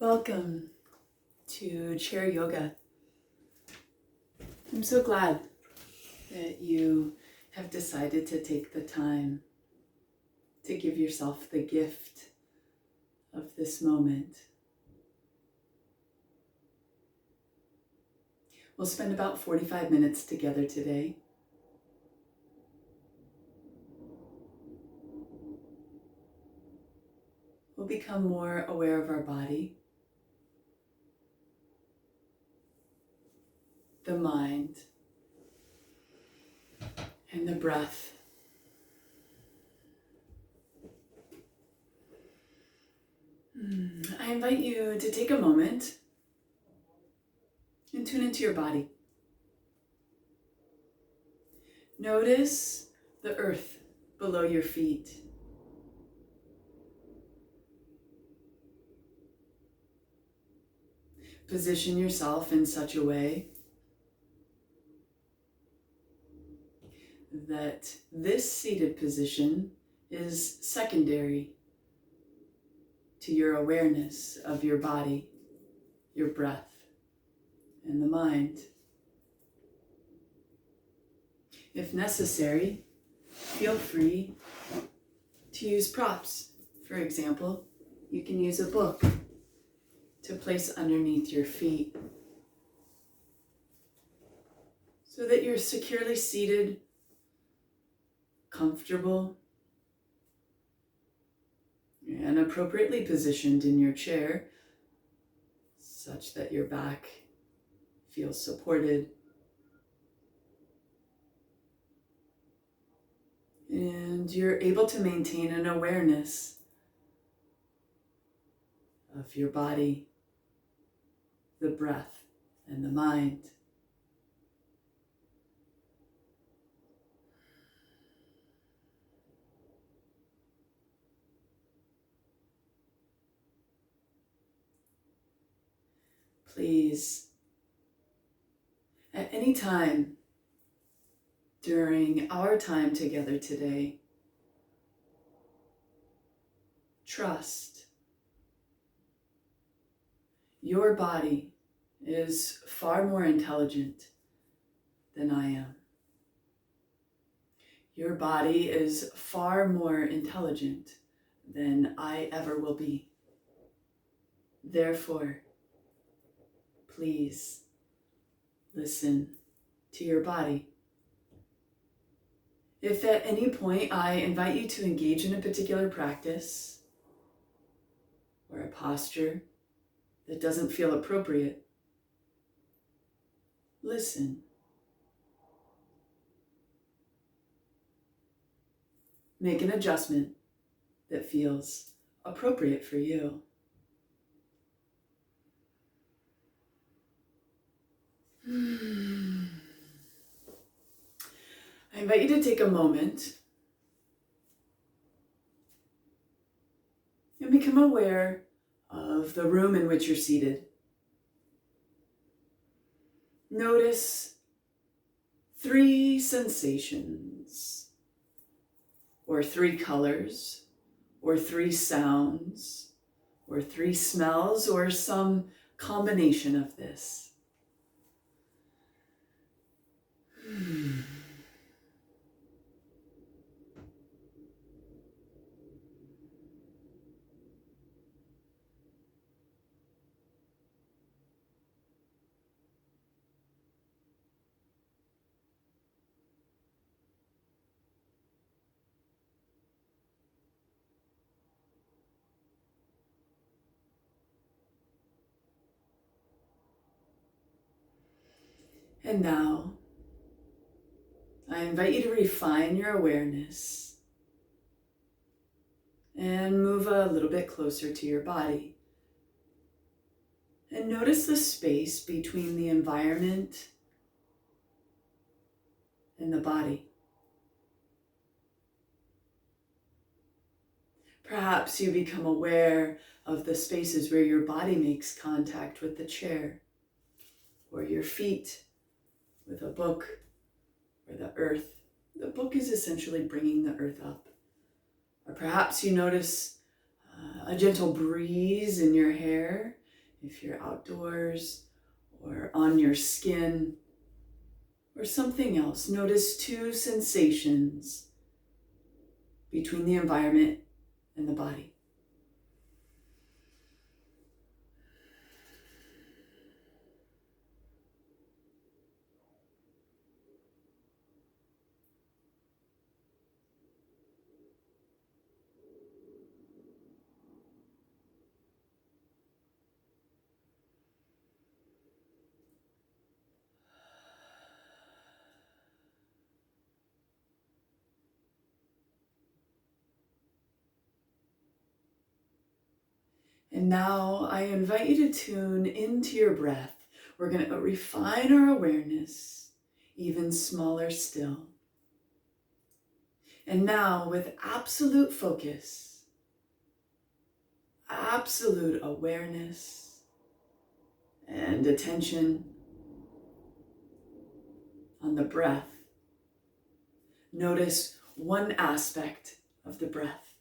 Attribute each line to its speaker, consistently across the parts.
Speaker 1: Welcome to Chair Yoga. I'm so glad that you have decided to take the time to give yourself the gift of this moment. We'll spend about 45 minutes together today. We'll become more aware of our body, the mind, and the breath. I invite you to take a moment and tune into your body. Notice the earth below your feet. Position yourself in such a way that this seated position is secondary to your awareness of your body, your breath, and the mind. If necessary, feel free to use props. For example, you can use a book to place underneath your feet so that you're securely seated, comfortable, and appropriately positioned in your chair such that your back feels supported and you're able to maintain an awareness of your body, the breath, and the mind. Please, at any time during our time together today, trust your body is far more intelligent than I am. Your body is far more intelligent than I ever will be. Therefore, please listen to your body. If at any point I invite you to engage in a particular practice or a posture that doesn't feel appropriate, listen. Make an adjustment that feels appropriate for you. I invite you to take a moment and become aware of the room in which you're seated. Notice 3 sensations, or 3 colors, or 3 sounds, or 3 smells, or some combination of this. And now, I invite you to refine your awareness and move a little bit closer to your body. And notice the space between the environment and the body. Perhaps you become aware of the spaces where your body makes contact with the chair, or your feet with a book, or the earth. The book is essentially bringing the earth up. Or perhaps you notice a gentle breeze in your hair if you're outdoors or on your skin or something else, notice two sensations between the environment and the body. And now I invite you to tune into your breath. We're going to refine our awareness, even smaller still. And now with absolute focus, absolute awareness and attention on the breath, notice one aspect of the breath.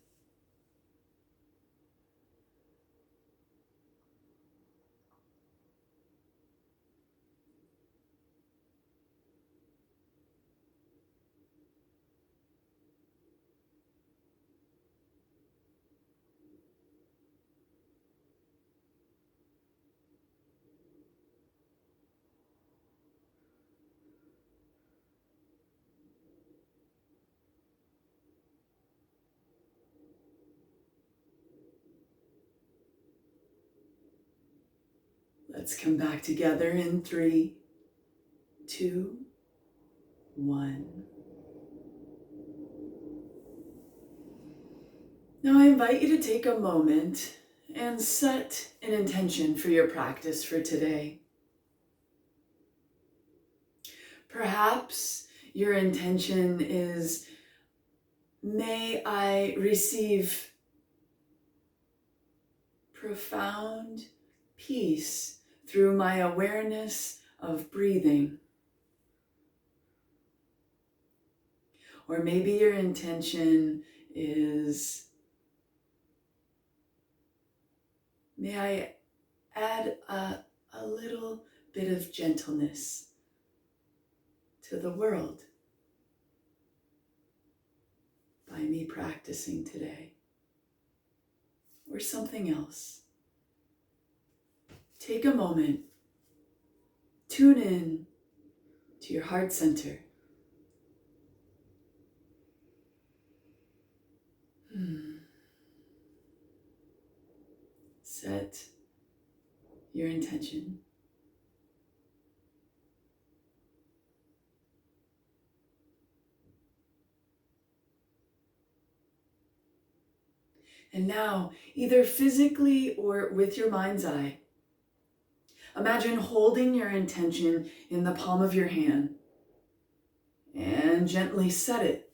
Speaker 1: Let's come back together in 3, 2, 1. Now I invite you to take a moment and set an intention for your practice for today. Perhaps your intention is, may I receive profound peace through my awareness of breathing. Or maybe your intention is, may I add a little bit of gentleness to the world by me practicing today, or something else. Take a moment, tune in to your heart center. Set your intention. And now, either physically or with your mind's eye, imagine holding your intention in the palm of your hand and gently set it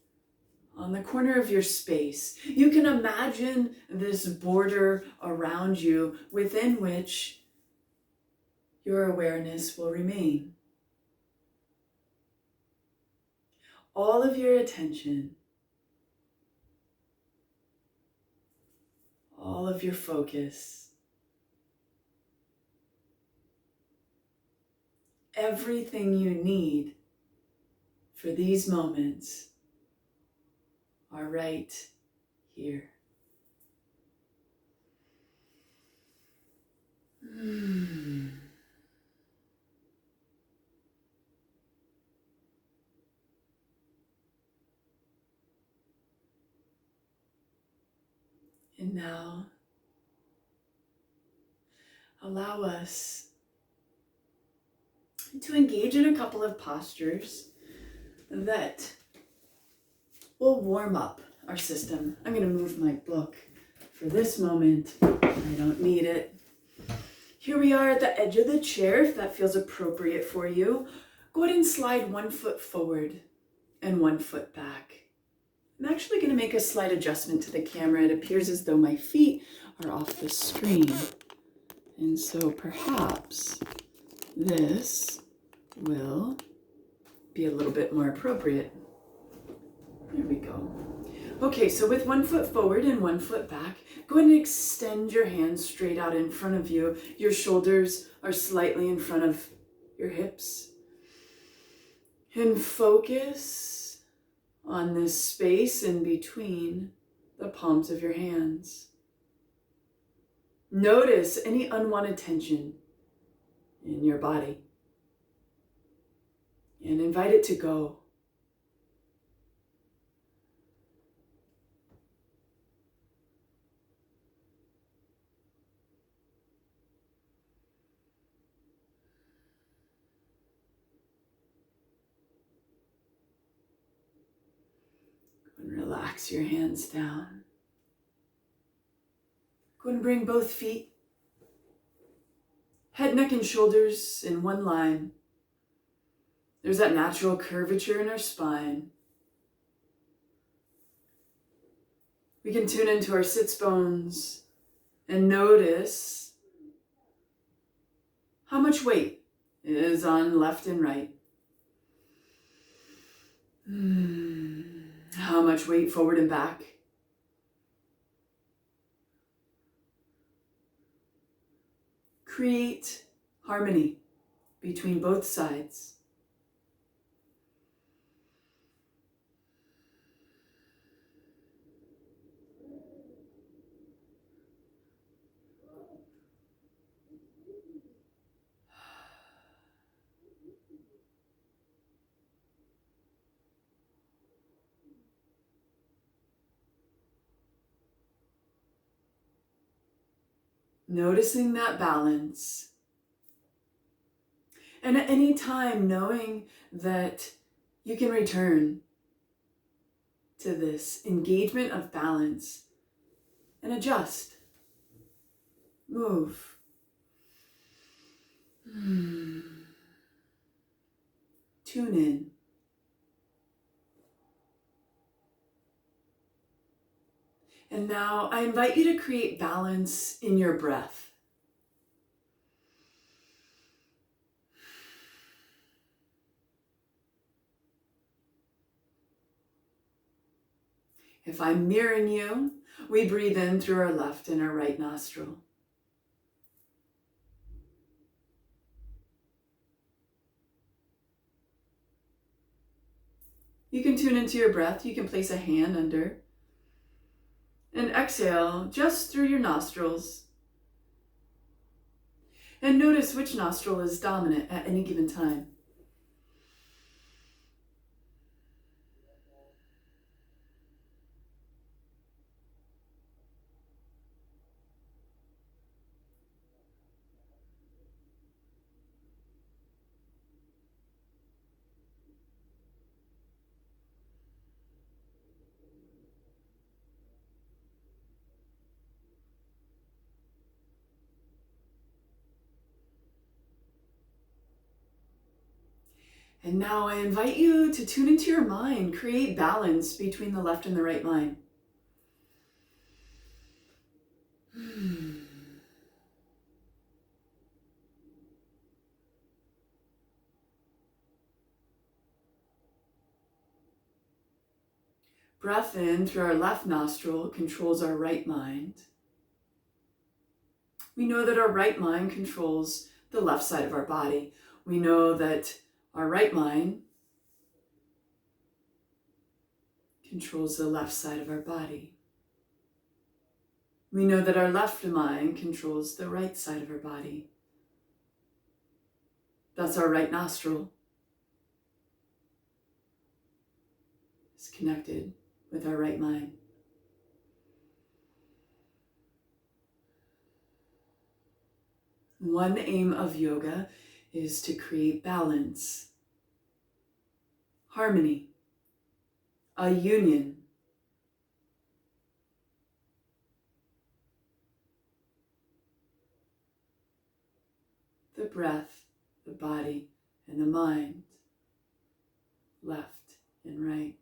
Speaker 1: on the corner of your space. You can imagine this border around you within which your awareness will remain. All of your attention, all of your focus, everything you need for these moments are right here. And now, allow us to engage in a couple of postures that will warm up our system. I'm going to move my book for this moment. I don't need it. Here we are at the edge of the chair, if that feels appropriate for you. Go ahead and slide 1 foot forward and 1 foot back. I'm actually going to make a slight adjustment to the camera. It appears as though my feet are off the screen. And so perhaps this will be a little bit more appropriate. There we go. Okay, so with one foot forward and one foot back, go ahead and extend your hands straight out in front of you. Your shoulders are slightly in front of your hips. And focus on this space in between the palms of your hands. Notice any unwanted tension in your body and invite it to go. And relax your hands down. Go and bring both feet, head, neck, and shoulders in one line. There's that natural curvature in our spine. We can tune into our sits bones and notice how much weight is on left and right. How much weight forward and back. Create harmony between both sides. Noticing that balance. And at any time, knowing that you can return to this engagement of balance and adjust, move. Tune in. And now I invite you to create balance in your breath. If I'm mirroring you, we breathe in through our left and our right nostril. You can tune into your breath. You can place a hand under. And exhale just through your nostrils. And notice which nostril is dominant at any given time. And now I invite you to tune into your mind, create balance between the left and the right mind. Breath in through our left nostril controls our right mind. We know that our right mind controls the left side of our body. We know that our right mind controls the left side of our body. We know that our left mind controls the right side of our body. That's our right nostril. It's connected with our right mind. One aim of yoga is to create balance, harmony, a union. The breath, the body, and the mind, left and right.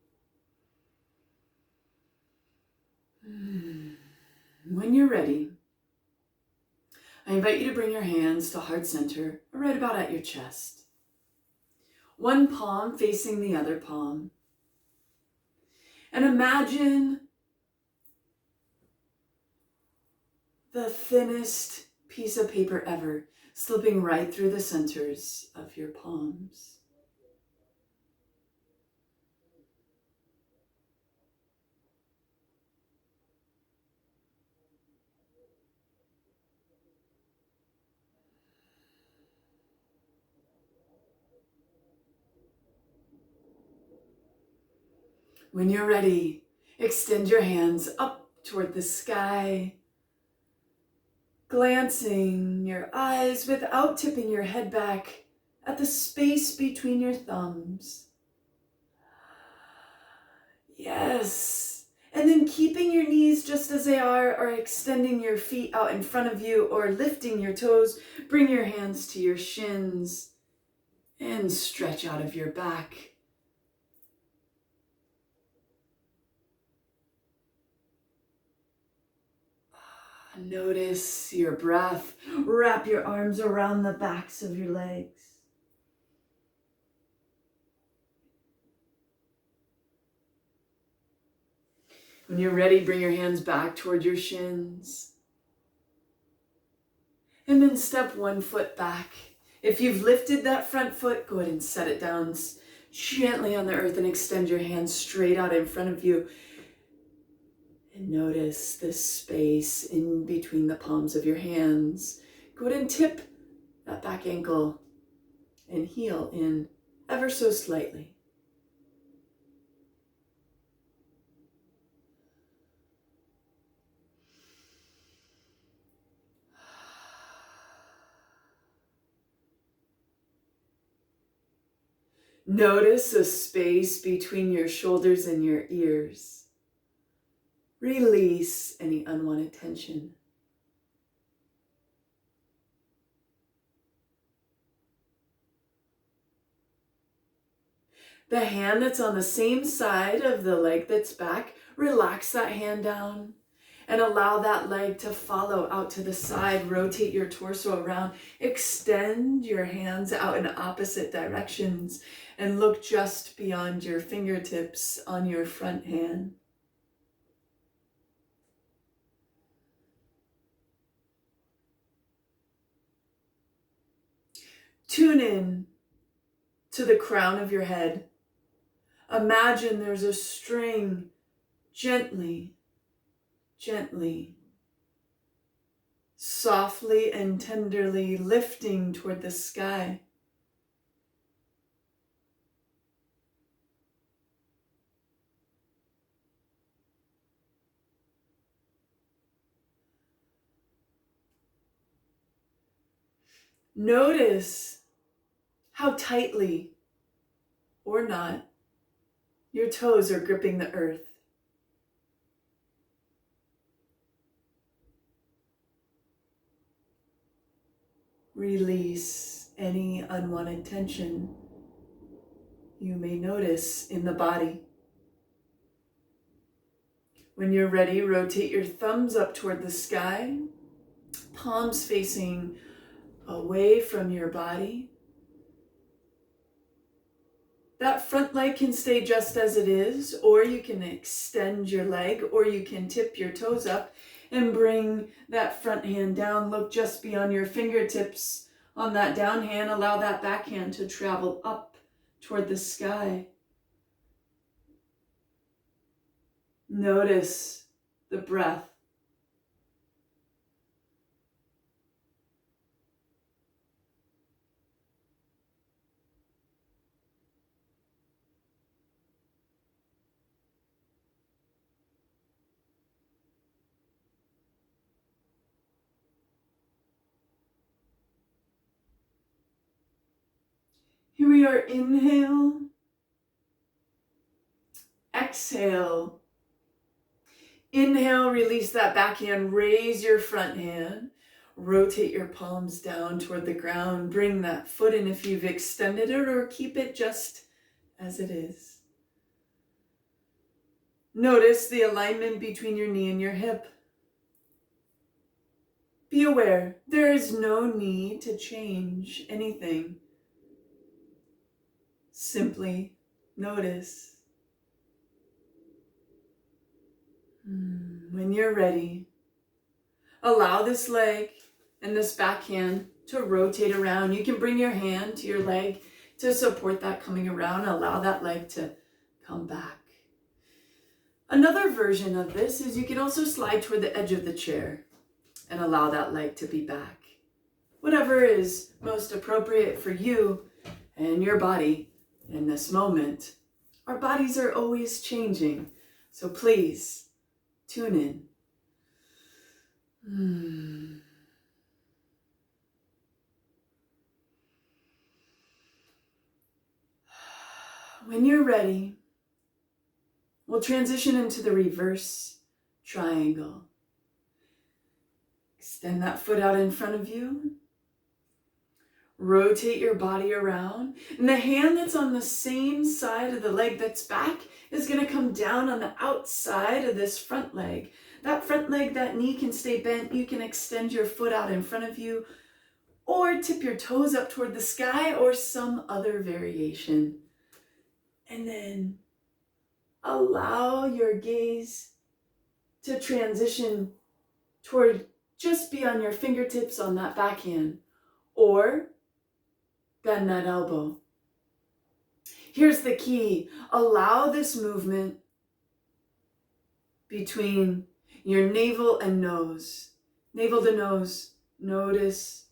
Speaker 1: When you're ready, I invite you to bring your hands to heart center, right about at your chest. One palm facing the other palm. And imagine the thinnest piece of paper ever, slipping right through the centers of your palms. When you're ready, extend your hands up toward the sky, glancing your eyes without tipping your head back at the space between your thumbs. Yes. And then keeping your knees just as they are, or extending your feet out in front of you, or lifting your toes, bring your hands to your shins and stretch out of your back. Notice your breath. Wrap your arms around the backs of your legs. When you're ready, bring your hands back toward your shins. And then step one foot back. If you've lifted that front foot, go ahead and set it down gently on the earth and extend your hands straight out in front of you. And notice this space in between the palms of your hands. Go ahead and tip that back ankle and heel in ever so slightly. Notice a space between your shoulders and your ears. Release any unwanted tension. The hand that's on the same side of the leg that's back, relax that hand down and allow that leg to follow out to the side. Rotate your torso around. Extend your hands out in opposite directions and look just beyond your fingertips on your front hand. Tune in to the crown of your head. Imagine there's a string gently, softly and tenderly lifting toward the sky. Notice how tightly or not your toes are gripping the earth. Release any unwanted tension you may notice in the body. When you're ready, rotate your thumbs up toward the sky, palms facing away from your body. That front leg can stay just as it is, or you can extend your leg, or you can tip your toes up and bring that front hand down. Look just beyond your fingertips on that down hand. Allow that back hand to travel up toward the sky. Notice the breath. Here we are. Inhale. Exhale. Inhale, release that back hand, raise your front hand, rotate your palms down toward the ground, bring that foot in if you've extended it, or keep it just as it is. Notice the alignment between your knee and your hip. Be aware, there is no need to change anything. Simply notice. When you're ready, Allow this leg and this backhand to rotate around. You can bring your hand to your leg to support that coming around. Allow that leg to come back. Another version of this is you can also slide toward the edge of the chair and allow that leg to be back. Whatever is most appropriate for you and your body in this moment. Our bodies are always changing, so please tune in. When you're ready, we'll transition into the reverse triangle. Extend that foot out in front of you. Rotate your body around. And the hand that's on the same side of the leg that's back is going to come down on the outside of this front leg. That front leg, that knee can stay bent. You can extend your foot out in front of you or tip your toes up toward the sky or some other variation. And then allow your gaze to transition toward just beyond your fingertips on that backhand, or bend that elbow. Here's the key. Allow this movement between your navel and nose. Navel to nose. Notice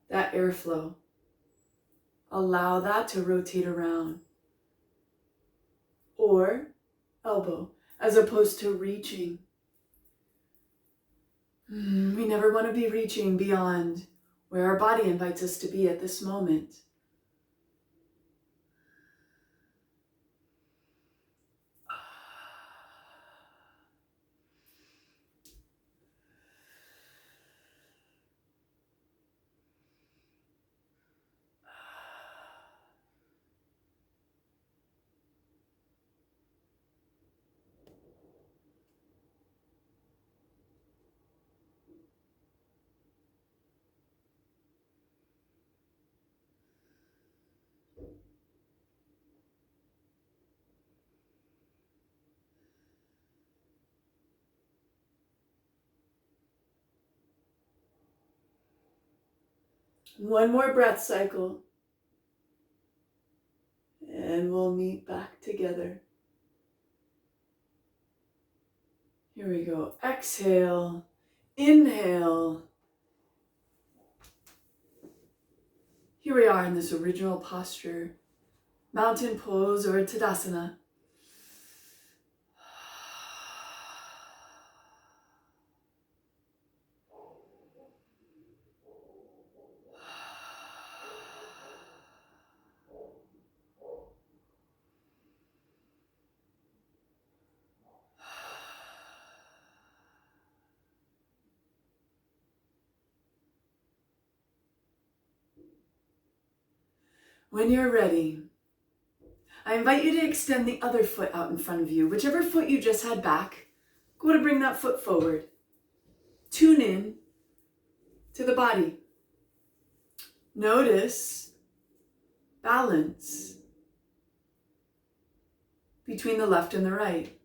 Speaker 1: that airflow. Allow that to rotate around. Or elbow, as opposed to reaching. We never want to be reaching beyond where our body invites us to be at this moment. One more breath cycle, and we'll meet back together. Here we go. Exhale, inhale. Here we are in this original posture, mountain pose or Tadasana. When you're ready, I invite you to extend the other foot out in front of you. Whichever foot you just had back, go to bring that foot forward. Tune in to the body. Notice balance between the left and the right.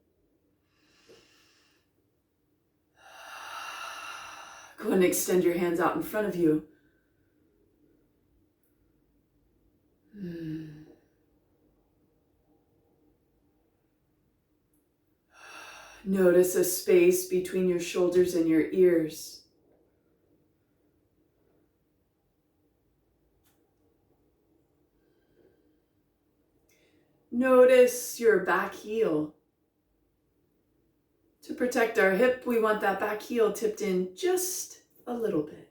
Speaker 1: Go and extend your hands out in front of you. Notice a space between your shoulders and your ears. Notice your back heel. To protect our hip, we want that back heel tipped in just a little bit.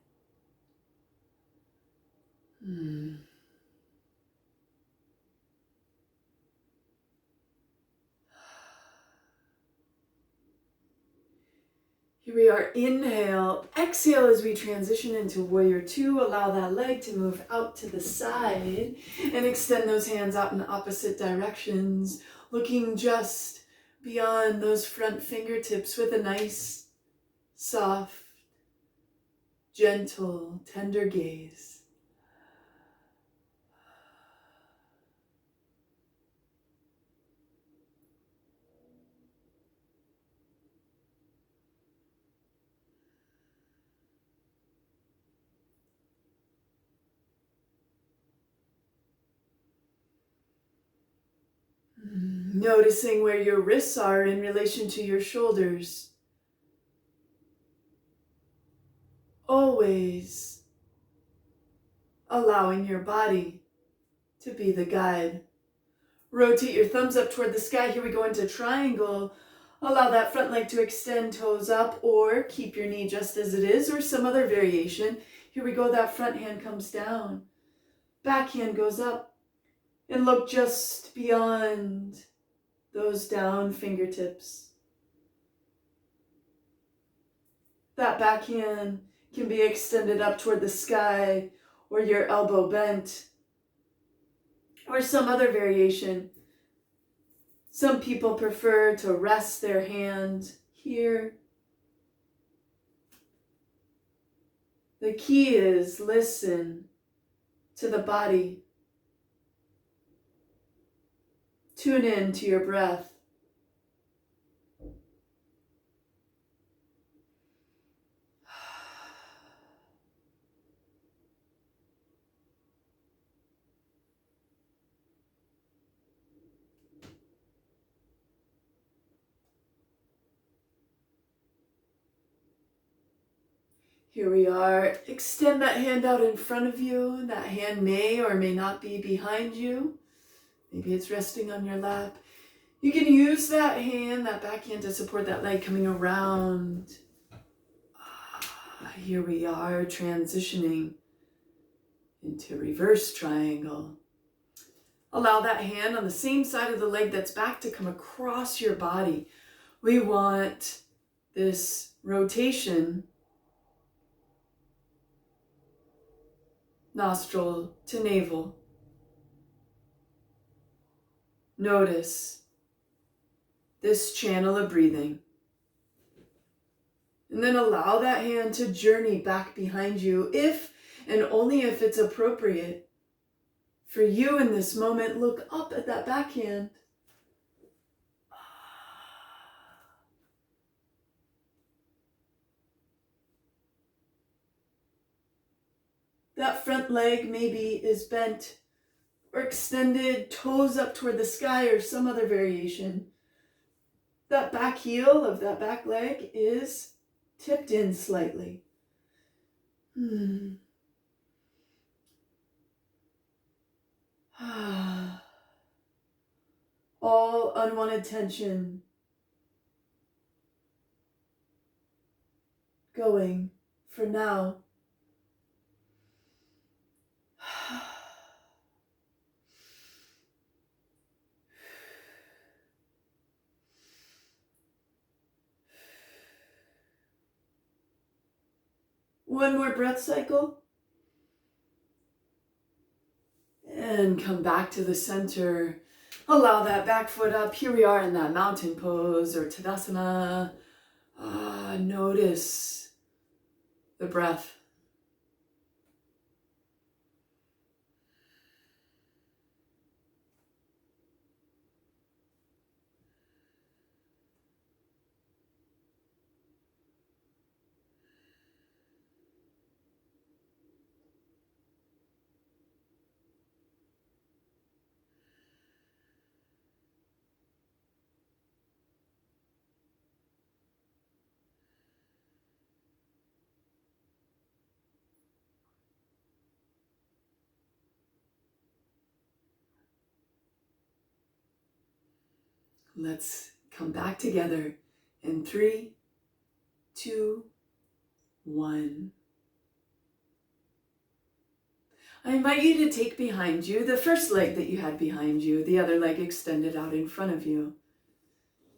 Speaker 1: Here we are, inhale, exhale as we transition into warrior two. Allow that leg to move out to the side and extend those hands out in opposite directions, looking just beyond those front fingertips with a nice, soft, gentle, tender gaze. Noticing where your wrists are in relation to your shoulders. Always allowing your body to be the guide. Rotate your thumbs up toward the sky. Here we go into triangle. Allow that front leg to extend, toes up, or keep your knee just as it is, or some other variation. Here we go, that front hand comes down. Back hand goes up. And look just beyond those down fingertips. That back hand can be extended up toward the sky, or your elbow bent, or some other variation. Some people prefer to rest their hand here. The key is listen to the body. Tune in to your breath. Here we are. Extend that hand out in front of you. That hand may or may not be behind you. Maybe it's resting on your lap. You can use that hand, that back hand, to support that leg coming around. Here we are transitioning into reverse triangle. Allow that hand on the same side of the leg that's back to come across your body. We want this rotation, nostril to navel. Notice this channel of breathing. And then allow that hand to journey back behind you if and only if it's appropriate. For you in this moment, look up at that back hand. That front leg maybe is bent or extended, toes up toward the sky or some other variation. That back heel of that back leg is tipped in slightly. All unwanted tension going for now. One more breath cycle. And come back to the center. Allow that back foot up. Here we are in that mountain pose or Tadasana. Notice the breath. Let's come back together in 3, 2, 1. I invite you to take behind you the first leg that you had behind you, the other leg extended out in front of you.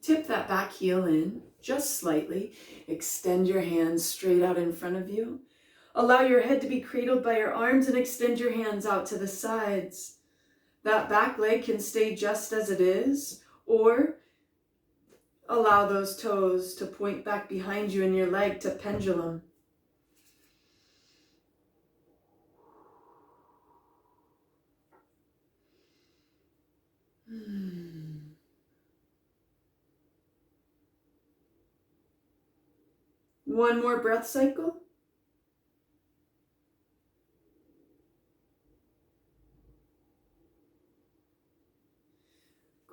Speaker 1: Tip that back heel in just slightly. Extend your hands straight out in front of you. Allow your head to be cradled by your arms and extend your hands out to the sides. That back leg can stay just as it is, or allow those toes to point back behind you and your leg to pendulum. One more breath cycle.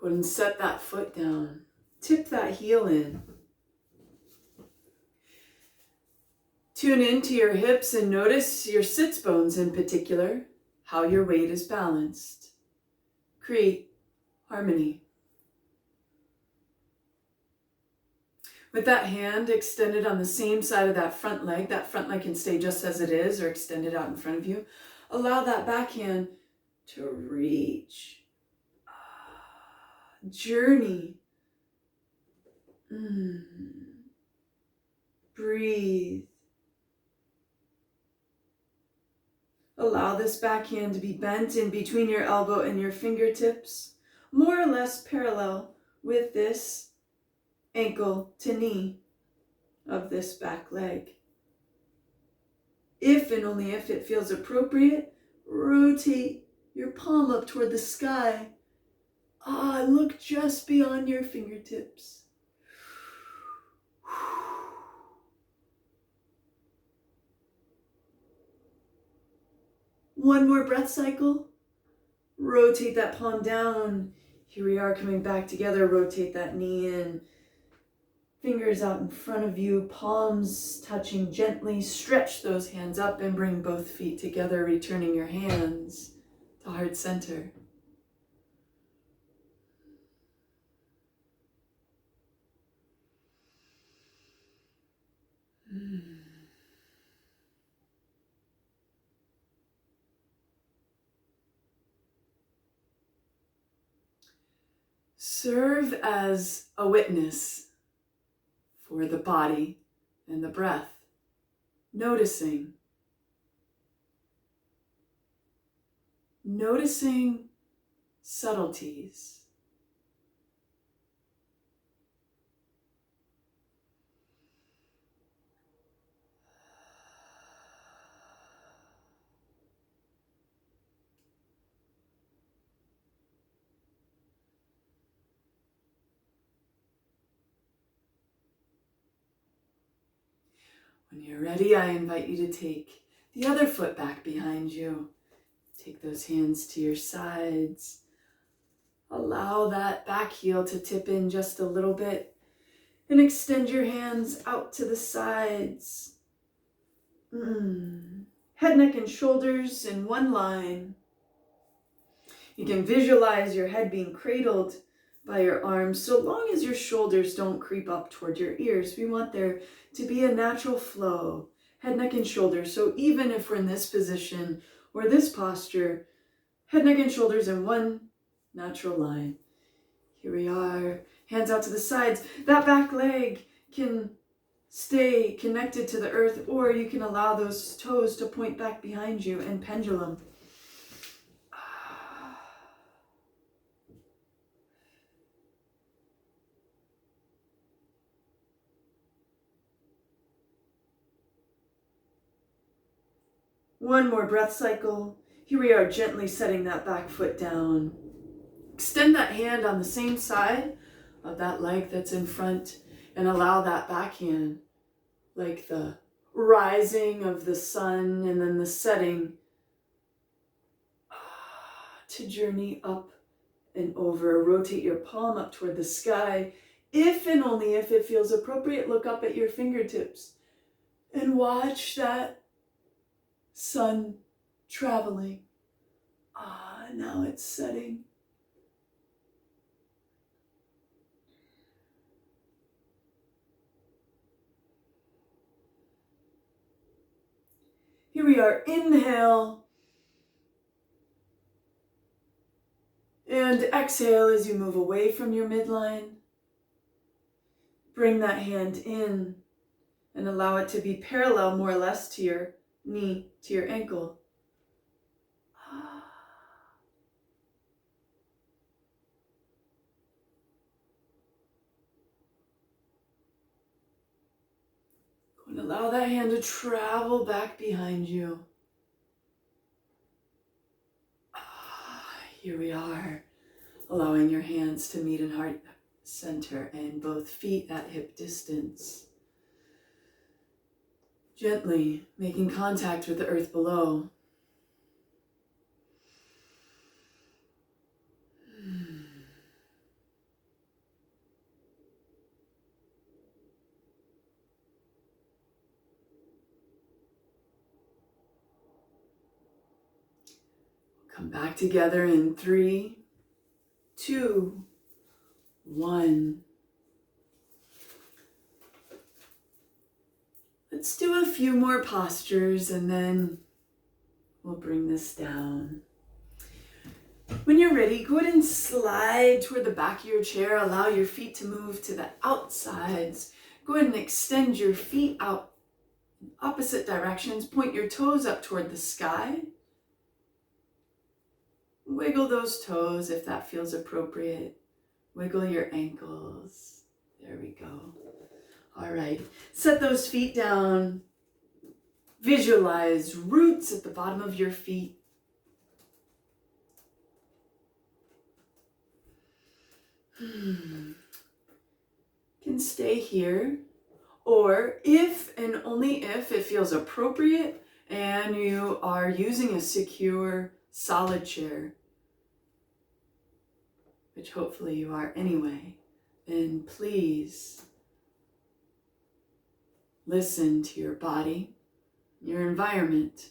Speaker 1: Go ahead and set that foot down. Tip that heel in. Tune into your hips and notice your sits bones in particular, how your weight is balanced. Create harmony. With that hand extended on the same side of that front leg can stay just as it is or extended out in front of you. Allow that back hand to reach. Journey. Breathe. Allow this backhand to be bent in between your elbow and your fingertips, more or less parallel with this ankle to knee of this back leg. If and only if it feels appropriate, rotate your palm up toward the sky. Look just beyond your fingertips. One more breath cycle. Rotate that palm down. Here we are coming back together. Rotate that knee in. Fingers out in front of you, palms touching gently. Stretch those hands up and bring both feet together, returning your hands to heart center. Serve as a witness for the body and the breath, noticing subtleties. When you're ready, I invite you to take the other foot back behind you. Take those hands to your sides. Allow that back heel to tip in just a little bit and extend your hands out to the sides. Head, neck, and shoulders in one line. You can visualize your head being cradled by your arms, so long as your shoulders don't creep up toward your ears. We want there to be a natural flow, head, neck, and shoulders. So even if we're in this position or this posture, head, neck, and shoulders in one natural line. Here we are, hands out to the sides. That back leg can stay connected to the earth, or you can allow those toes to point back behind you and pendulum. One more breath cycle. Here we are, gently setting that back foot down. Extend that hand on the same side of that leg that's in front and allow that back hand, like the rising of the sun and then the setting, to journey up and over. Rotate your palm up toward the sky. If and only if it feels appropriate, look up at your fingertips and watch that sun traveling. Now it's setting. Here we are, inhale. And exhale as you move away from your midline. Bring that hand in and allow it to be parallel more or less to your knee, to your ankle. And allow that hand to travel back behind you. Here we are, allowing your hands to meet in heart center and both feet at hip distance. Gently making contact with the earth below. Come back together in 3, 2, 1. Let's do a few more postures and then we'll bring this down. When you're ready, go ahead and slide toward the back of your chair. Allow your feet to move to the outsides. Go ahead and extend your feet out in opposite directions. Point your toes up toward the sky. Wiggle those toes if that feels appropriate. Wiggle your ankles. There we go. All right, set those feet down. Visualize roots at the bottom of your feet. Can stay here, or if and only if it feels appropriate and you are using a secure, solid chair, which hopefully you are anyway, then please listen to your body, your environment.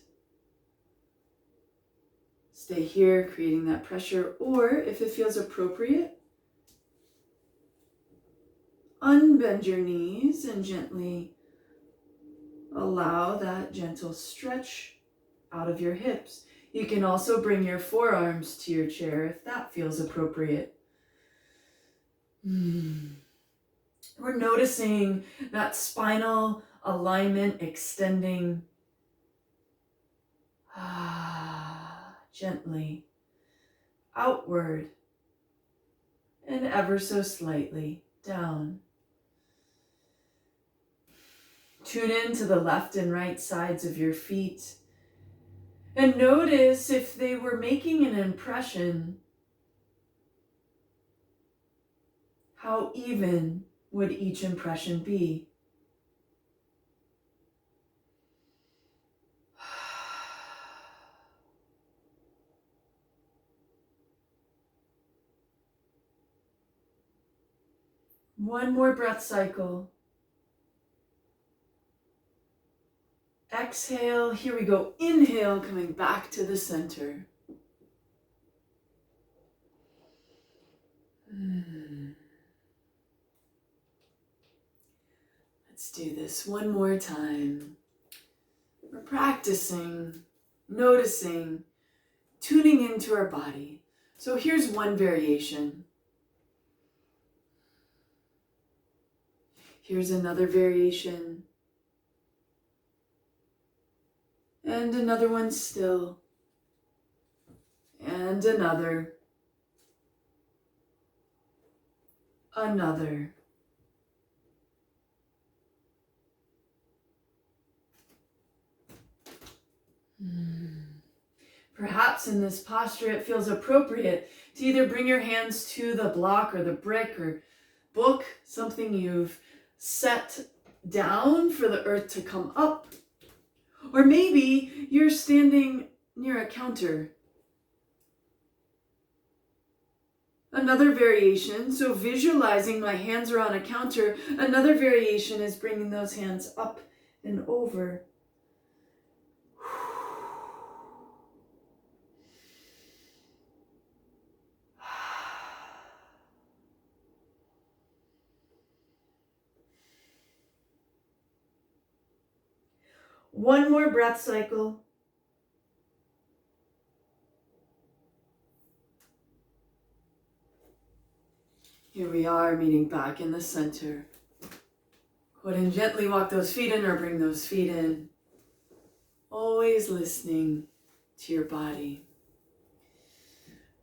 Speaker 1: Stay here, creating that pressure, or if it feels appropriate, unbend your knees and gently allow that gentle stretch out of your hips. You can also bring your forearms to your chair if that feels appropriate. We're noticing that spinal alignment extending gently outward and ever so slightly down. Tune into the left and right sides of your feet and notice if they were making an impression. How even would each impression be? One more breath cycle. Exhale, here we go. Inhale, coming back to the center. Let's do this one more time. We're practicing, noticing, tuning into our body. So here's one variation. Here's another variation. And another one still. And another. Another. Perhaps in this posture it feels appropriate to either bring your hands to the block or the brick or book, something you've set down for the earth to come up. Or maybe you're standing near a counter. Another variation, so visualizing my hands are on a counter, another variation is bringing those hands up and over. One more breath cycle. Here we are, meeting back in the center. Go ahead and gently walk those feet in or bring those feet in. Always listening to your body.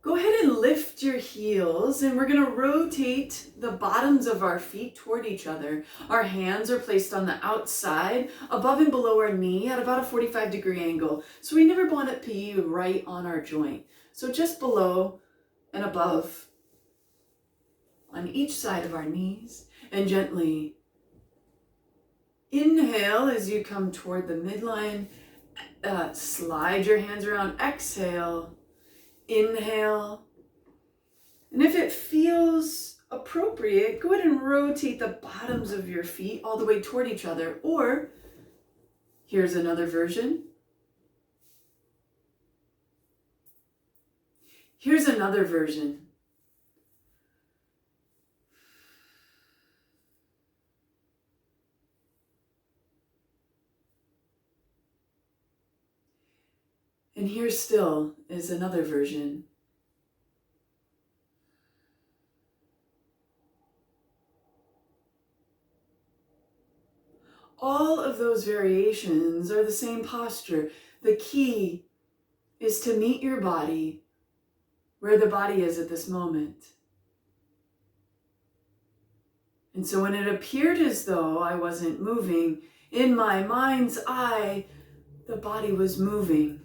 Speaker 1: Go ahead and lift your heels, and we're going to rotate the bottoms of our feet toward each other. Our hands are placed on the outside, above and below our knee at about a 45-degree angle. So we never want it to be right on our joint. So just below and above on each side of our knees, and gently inhale as you come toward the midline. Slide your hands around. Exhale. Inhale. And if it feels appropriate, go ahead and rotate the bottoms of your feet all the way toward each other. Or here's another version. Here's another version. And here still is another version. All of those variations are the same posture. The key is to meet your body where the body is at this moment. And so when it appeared as though I wasn't moving, in my mind's eye, the body was moving.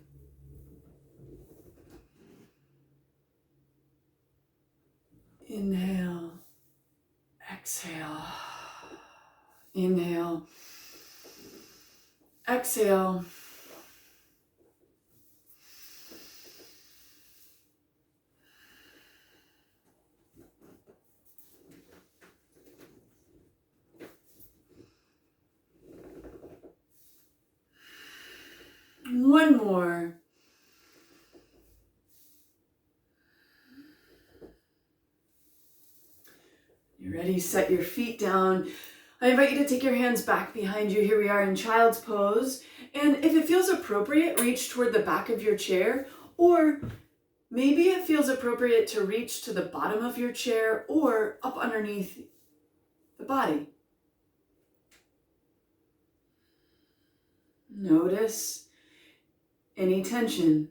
Speaker 1: Inhale, exhale, inhale, exhale. One more. You're ready, set your feet down. I invite you to take your hands back behind you. Here we are in child's pose. And if it feels appropriate, reach toward the back of your chair, or maybe it feels appropriate to reach to the bottom of your chair or up underneath the body. Notice any tension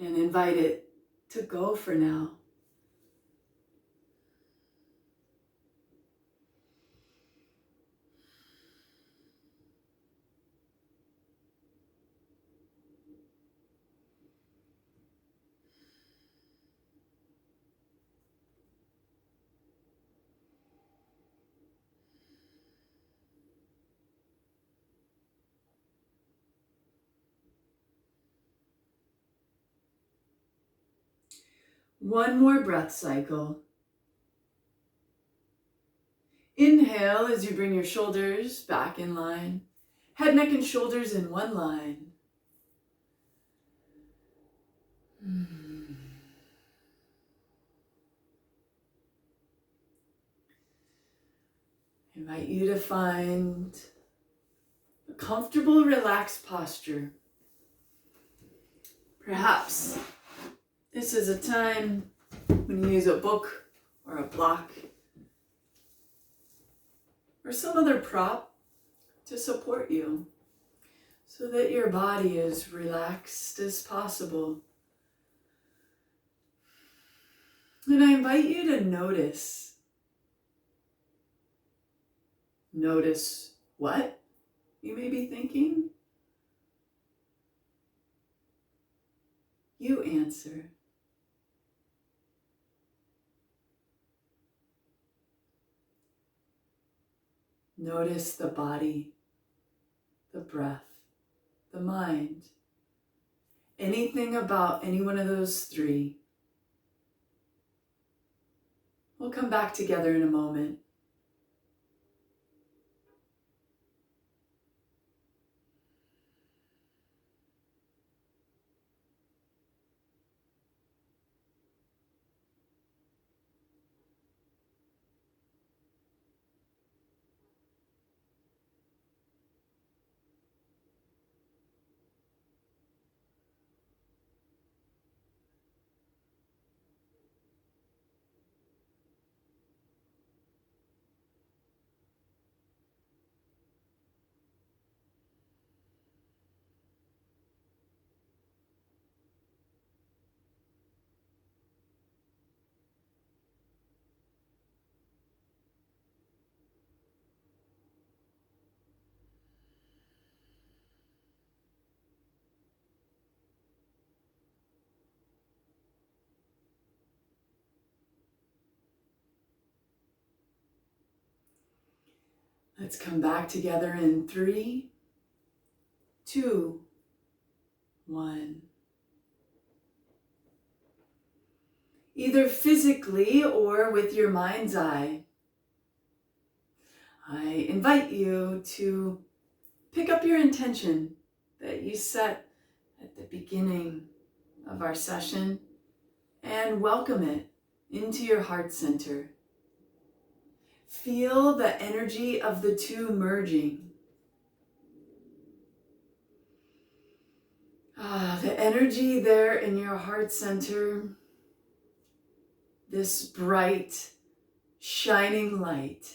Speaker 1: and invite it to go for now. One more breath cycle. Inhale as you bring your shoulders back in line. Head, neck, and shoulders in one line. I invite you to find a comfortable, relaxed posture. Perhaps this is a time when you use a book or a block or some other prop to support you so that your body is relaxed as possible. And I invite you to notice. Notice what you may be thinking. You answer. Notice the body, the breath, the mind. Anything about any one of those three. We'll come back together in a moment. Let's come back together in 3, 2, 1. Either physically or with your mind's eye, I invite you to pick up your intention that you set at the beginning of our session and welcome it into your heart center. Feel the energy of the two merging. The energy there in your heart center, this bright, shining light.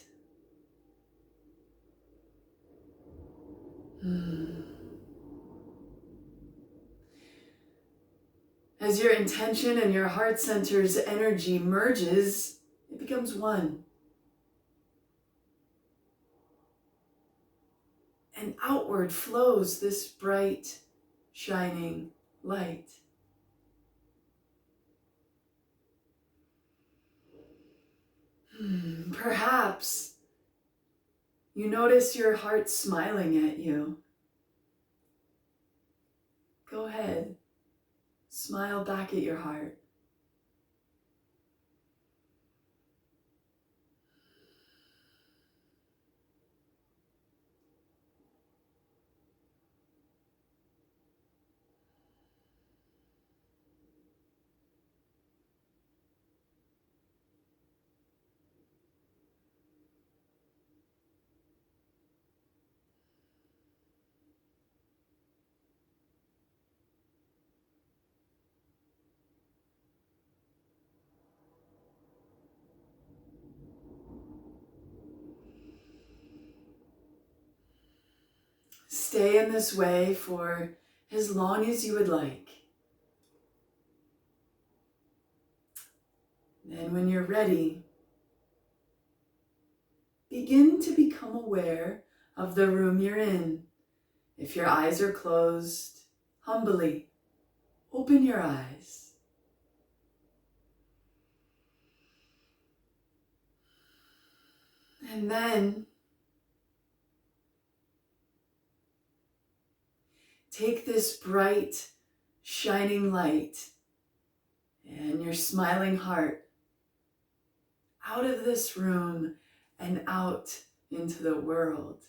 Speaker 1: As your intention and your heart center's energy merges, it becomes one. And outward flows this bright, shining light. Perhaps you notice your heart smiling at you. Go ahead, smile back at your heart. Stay in this way for as long as you would like. Then when you're ready, begin to become aware of the room you're in. If your eyes are closed, humbly open your eyes. And then take this bright, shining light and your smiling heart out of this room and out into the world.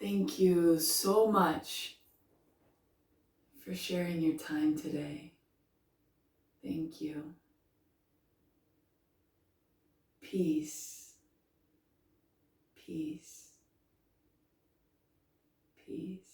Speaker 1: Thank you so much for sharing your time today. Thank you. Peace, peace, peace.